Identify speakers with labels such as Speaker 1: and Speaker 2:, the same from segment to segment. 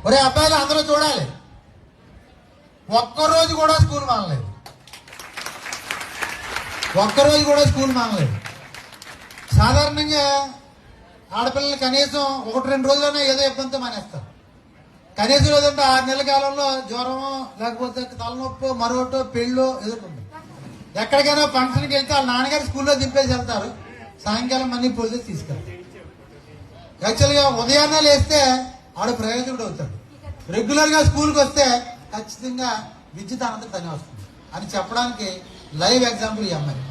Speaker 1: ఒరే అబ్బాయిలు అందరూ చూడాలి, ఒక్కరోజు కూడా స్కూల్ మానలేదు, ఒక్కరోజు కూడా స్కూల్ మానలేదు. సాధారణంగా ఆడపిల్లలు కనీసం 1-2 రోజులైనా ఏదో ఇబ్బందితో మానేస్తారు. కనీసం లేదంటే 6 నెలల కాలంలో జ్వరమో లేకపోతే తలనొప్పో మరొకటో పెళ్ళో ఎదుర్కొంటుంది. ఎక్కడికైనా ఫంక్షన్కి వెళ్తే వాళ్ళ నాన్నగారు స్కూల్లో దింపేసి వెళ్తారు, సాయంకాలం మనీ పోలీసు తీసుకెళ్తారు. యాక్చువల్గా ఉదయాన్నే లేస్తే ఆడు ప్రయోజకుడు అవుతాడు. రెగ్యులర్గా స్కూల్కి వస్తే ఖచ్చితంగా విద్యుత్ అనంతరం తనే వస్తుంది అని చెప్పడానికి లైవ్ ఎగ్జాంపుల్ ఈ అమ్మాయి.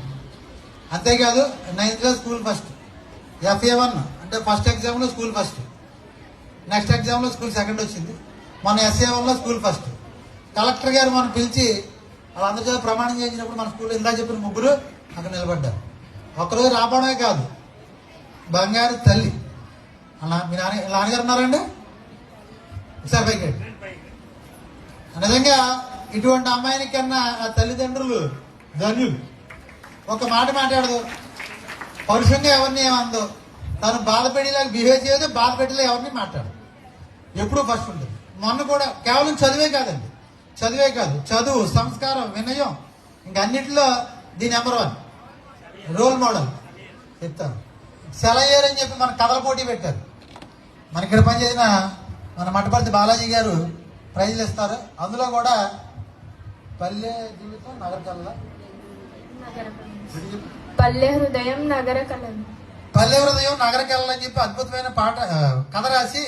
Speaker 1: అంతేకాదు 9th class school first, FA1 అంటే ఫస్ట్ ఎగ్జామ్లో స్కూల్ ఫస్ట్, నెక్స్ట్ ఎగ్జామ్లో స్కూల్ సెకండ్ వచ్చింది. మన SA1లో స్కూల్ ఫస్ట్. కలెక్టర్ గారు మనం పిలిచి వాళ్ళందరి చేత ప్రమాణం చేయించినప్పుడు మన స్కూల్లో ఇందా చెప్పిన ముగ్గురు అక్కడ నిలబడ్డారు. ఒక్కరోజు రావడమే కాదు, బంగారు తల్లి. అలా మీ నాన్నగారు ఉన్నారండి సార్ పైకి. నిజంగా ఇటువంటి అమ్మాయిని కన్నా ఆ తల్లిదండ్రులు ధన్యులు. ఒక మాట మాట్లాడదు, పరుషంగా ఎవరిని ఏమందో, తను బాధపెట్టేలాగా బిహేవ్ చేయదు, బాధపెట్టేలా ఎవరిని మాట్లాడదు, ఎప్పుడూ ఫస్ట్ ఉంటుంది. మొన్న కూడా కేవలం చదివే కాదండి, చదివే కాదు, చదువు, సంస్కారం, వినయం, ఇంకన్నిటిలో ది నెంబర్ 1 రోల్ మోడల్. చెప్తాను, సెలయేరు అని చెప్పి మన కథల పోటీ పెట్టారు. మన ఇక్కడ పనిచేసిన మన మట్టపర్తి బాలాజీ గారు ప్రైజ్లు ఇస్తారు. అందులో కూడా పల్లె జీవితం నగర కళ,
Speaker 2: పల్లె హృదయం నగర కళలు,
Speaker 1: పల్లె హృదయం నగర కళలు అని చెప్పి అద్భుతమైన పాట కథ రాసి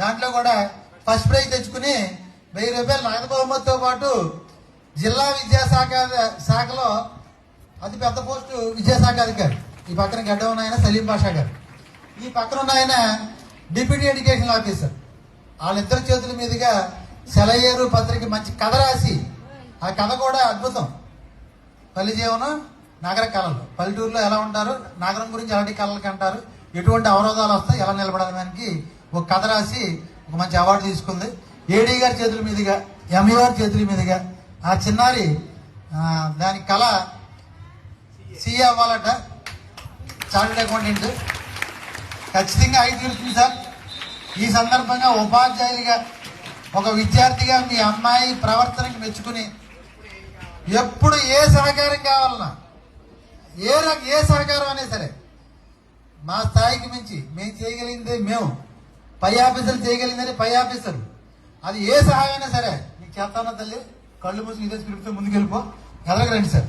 Speaker 1: దాంట్లో కూడా ఫస్ట్ ప్రైజ్ తెచ్చుకుని 1000 రూపాయలు నగదు బహుమతితో పాటు జిల్లా శాఖలో అతి పెద్ద పోస్టు విద్యాశాఖ అధికారి. ఈ పక్కన గడ్డ ఉన్న ఆయన సలీం పాషా గారు, ఈ పక్కన ఉన్న ఆయన డిప్యూటీ ఎడ్యుకేషన్ ఆఫీసర్. వాళ్ళిద్దరి చేతుల మీదుగా సెలయేరు పత్రిక మంచి కథ రాసి, ఆ కథ కూడా అద్భుతం. పల్లె జీవనం నగర కళలు, పల్లెటూరులో ఎలా ఉంటారు, నగరం గురించి ఎలాంటి కళలకి అంటారు, ఎటువంటి అవరోధాలు వస్తాయి, ఎలా నిలబడడానికి ఒక కథ రాసి ఒక మంచి అవార్డు తీసుకుంది. ఏడీ గారి చేతుల మీదుగా, ఎంఈ గారి చేతుల మీదుగా ఆ చిన్నారి దాని కళ CA అవ్వాలట, చార్టెడ్ అకౌంటెంట్. ఖచ్చితంగా అయి తీరుతుంది సార్. ఈ సందర్భంగా ఉపాధ్యాయులుగా, ఒక విద్యార్థిగా మీ అమ్మాయి ప్రవర్తనకి మెచ్చుకుని ఎప్పుడు ఏ సహకారం కావాలన్నా, ఏ సహకారం అయినా సరే మా స్థాయికి మించి మేము చేయగలిగిందే మేము, పై ఆఫీసర్లు చేయగలిగిందని పై ఆఫీసర్, అది ఏ సహాయం అయినా సరే మీకు చేస్తానా తల్లి, కళ్ళు మూసి ఇదే స్క్రిప్ట్ ముందుకెళ్ళిపో, ఎలాగ రండి సార్.